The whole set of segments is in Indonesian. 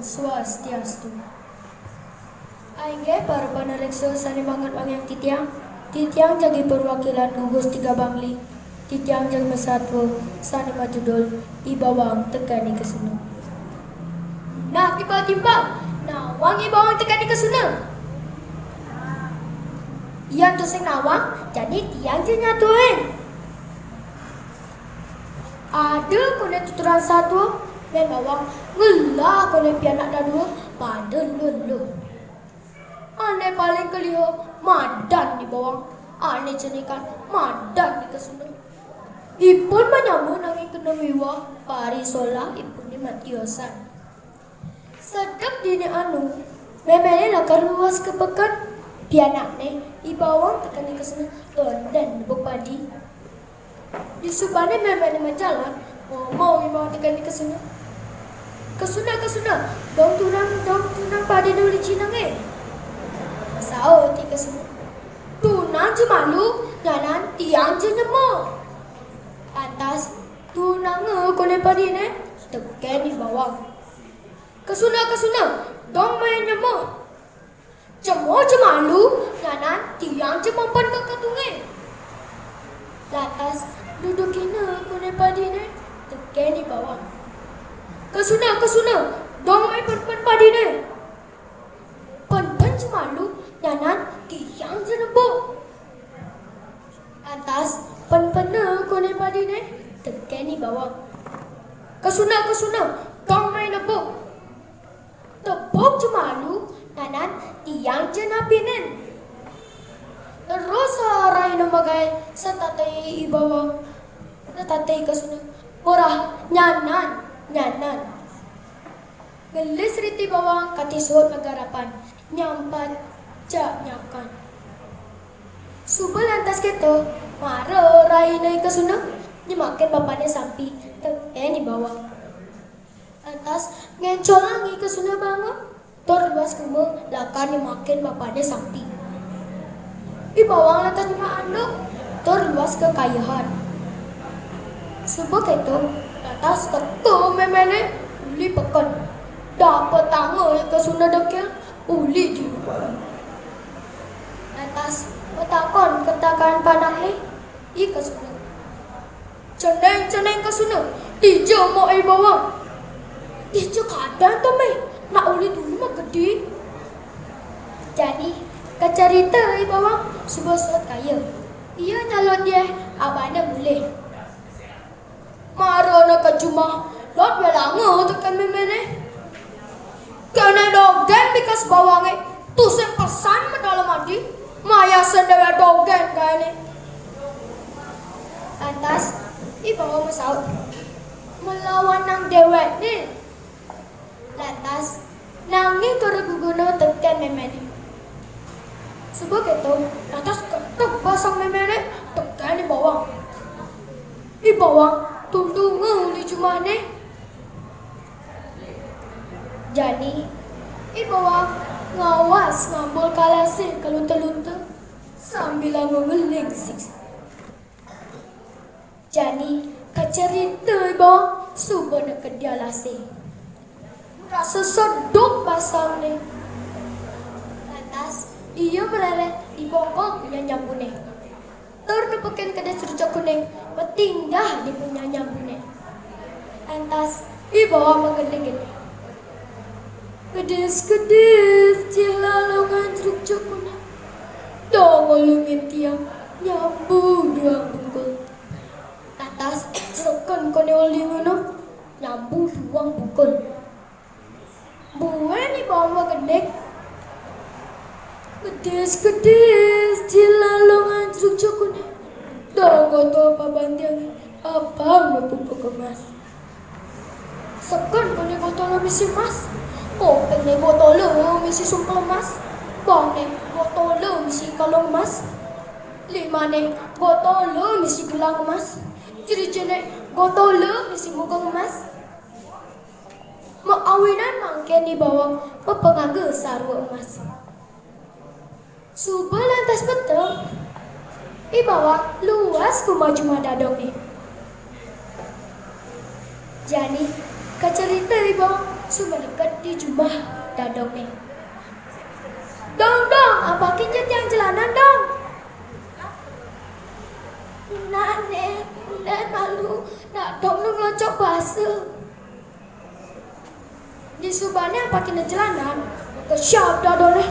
Swastiastu. Aingge para panareksa sani mangat yang titiang jagi perwakilan gugus 3 Bangli, titiang jagi masatwa sani majudol ibawang tekani kesuna. Nah tiba-tiba, nawang ibawang tekani kesuna. Yang tu sing nawang, jadi tiang je nyatuin. Ada kone tuturan satu, dan bawang ngelah kone pianak dua pada lulu. Ane paling keliho madan di bawang, ane cenikan madan di kesuna. Ipun menyamu nanging kena miwa pari sola ipun di matiosan. Sedap dini anu, memele lakar luas kepekan. Pianak ne, ibawang tekan di kesana dan bupadi. Di subane memele majalan, mau ibawang tekan di kesana. Kesuna, dong tunang padi nuli cinang Sao ti kesana. Tunang je malu, janan tiang je nemo. Atas tunang kone padi ne, tekan di bawang. Kesuna, dong main nemo. Cemo malu, janan tiang je mampan ke katunge. Latas dudukina kone padine, teken di bawah. Kesuna, dong mai pen padine. Pen malu, janan tiang je nebo. Atas pen kone padine, teken di bawah. Kesuna, dong mai nebo. Tepok malu, nanan tiang je napinin. Terus aray na magay sa tatay ibawang na tatay kasuna. Murah nyanan. Gelis riti bawang katisod magarapan. Nyampat ja nyakan. Subal lantas keto mara ray na kasuna. Dimakin bapaknya sampi ni bawang. Lantas ngencolangi kasuna bangun. Luas kemo lakar ni makin bapaknya sampi. Di bawang lantas lima anduk, luas kekayahan. Sebab itu, lantas ketu memene uli pekan. Dapat tangan ke sunda dekil, uli juga. Lantas petakon ketakan panah ni, ke sunda. Ceneng ke sunda, dijo mau bawang. Dijo kadang tu nak uli dulu mah gede. Jadi kecerita bawang sebuah suat kaya. Ia nyalon dia abana boleh. Marana ke cuma lot belanga tekan memene. Kena dogen bikas bawange tu sen pesan dalam hati. Maya sendewe dogen kaya ni. Lantas bawang masaut melawan nang dewek ni. Lantas nanging turut guguna tekan memene. Sebab itu, lantas ketuk basang memene tekan di bawang. Di bawang tundung di cumane. Jadi, di bawang ngawas ngambul kalase kelunta-lunta sambil ngeling sik. Jadi, kecerita bawang subana kedialase. Rasa sedap pasang ni. Lantas, ia berada di bongkok punya nyambune. Ternepekan ke dasar cok kuning, bertingdah di punya nyambune. Lantas, di bawah menggede-gede. Gedes, cilalongan ceruk cok kuning. Dongolungin tiang, nyambu dua bungkul. Lantas, sekan kone oli ngono, nyambu dua bungkul. Buat ni bawa gede. Gedes, cilalongan ceruk cokone. Donggo to apa bantiang, apa mapupuk kemas. Sekan kone botol misi mas. Kopeng ne botol misi sumpel mas. Bang ne botol misi kalung mas. Lima ne botol misi gelang mas. Ciri-ciri botol misi mugang mas. Maawinan mangken di bawang pepengaga sarwa emas. Subal lantas betul. Di bawah luas kumaju madadong ni. Jadi kecerita di bawang sumelikat di jumah dadong nih. Dong, apa kinjat yang jalanan dong? Nane, malu, dadong lu ngelocok basuh. Di subane apa kinjat jalanan? Kesyap dadong nih.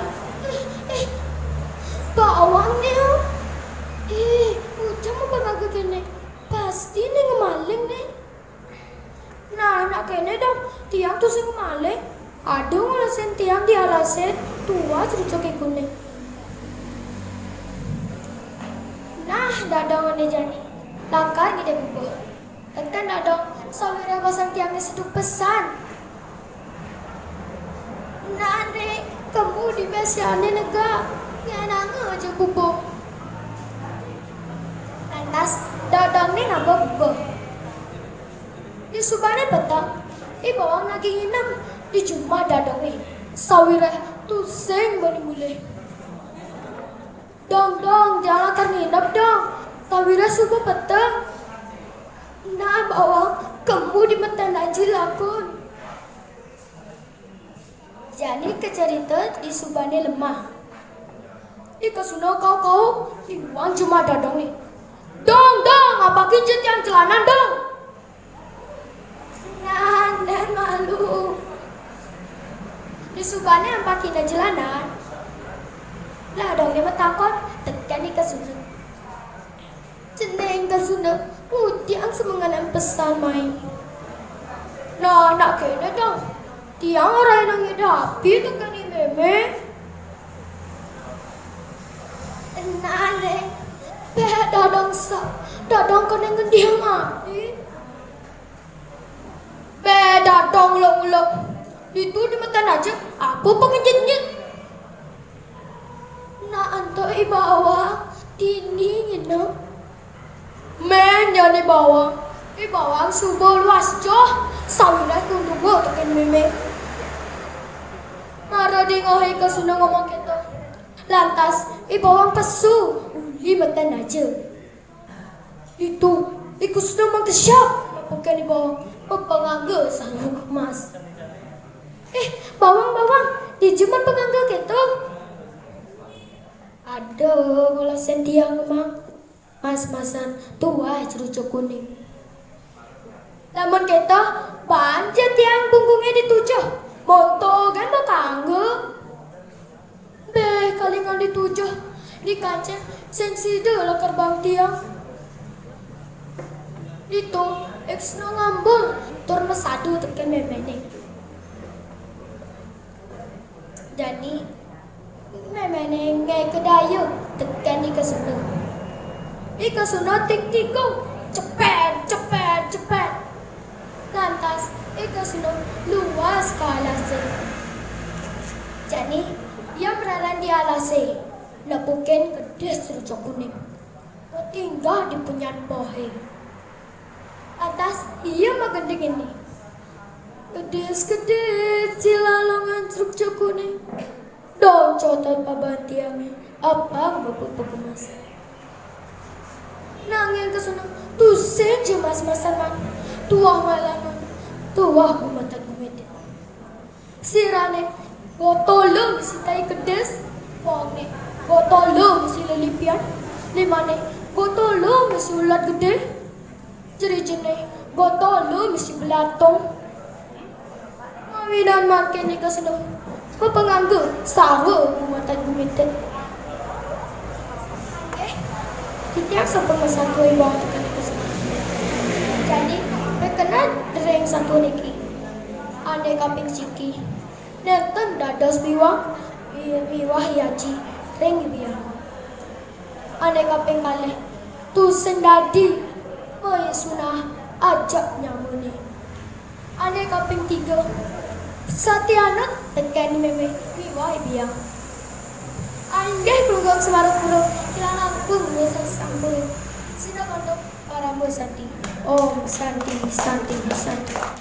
Bawangnya. Ucap mau bangga gini. Pasti nih ngemaling nih. Nah, anak kene dong, tiang tuh sing ngemaling. Aduh ngalasin tiang di alasin tua cerucok kuning. Nah, dadong ini jani. Langkar gede buku. Tekan dadong, sawira pasang tiangnya seduk pesan. Nah, nek, kamu di besiannya nega. Ya nangga aja bubuk. Lantas, dadong ini nambah bubuk. Di subane petang, bawang lagi nginep di jumlah dadong nih. Sawira tuseng bani mulai. Dong, jangan kan nginep dong. Sawira subuh petang. Nah bawang, kamu di metan aja lakon. Jadi kecerita di subane lemah. Kesuna kau di uang cuma dadong nih. Dong, apa kinjat yang celana dong? Nah, malu. Di subane apa kinjat jalanan? Lah dong dia takut tekan di kesuna. Ceneng kesuna, tiang semenganan pesan main. Nah, nak kena dong. Tiang orang yang ngidapi tekan di meme. Nane, dadong kena ngendiang mati. Dadong ulok. Itu di metan aja, aku pengejet-njet. Nah, anto bawang, tini nginep. Men jadi bawang, bawang subuh luas joh. Sawira tunggu tekan meme. Mara di ngohi kesuna ngomong gitu. Lantas, bawang pesu, uli metan aja. Itu, sudah mengkesyap. Bukan bawang, pengangga sanggup mas. Bawang, di jumat pengangga gitu. Ada ngolasin tiang emang. Mas-masan, tua cerucuk kuning. Namun kita, panjat tiang punggungnya ditujuh. Monto kan mau kangga. Kalingan ditujuh di kaca senside lah kerbang tiang. Itu eksno ngambul tur mesadu tekan memene. Jadi memene ngai kedayu tekan di kesuna. Di kesuna tik-tiko cepet. Lantas kesuna luas ke alasan. Jadi dia beralan di alase, lepuken kedes cerucok kuning. Tinggal di punyan pohe. Atas ia magending ini. Kedes cilalongan cerucok kuning. Dong cotot pabantiangnya, apa bubuk kemas. Nangin kesana, tusen jemas-masan man. Tuah malangan, tuah gumatat gumetin. Sirane botolong si tai kedes, wangne botolong si lelipian, limane botolong si ulat gede, jeri-jene botolong si belatong. Mawinan makin ni kesana, penganggur saru gumatan gumitin. Kita sampai masan tuai bawah tekan kesana. Jadi berkenan dereng satu niki, ane kaping siki. Nenten dados biwang yaji reng biang. Ane kaping kalih tusen dadi moye sunah ajak nyamune. Ane kaping 3 satianut tekan meme biwah biang. Anggeh kulung semarang puro kilang ampun desa sambul. Sida kontok para santi. Om santi.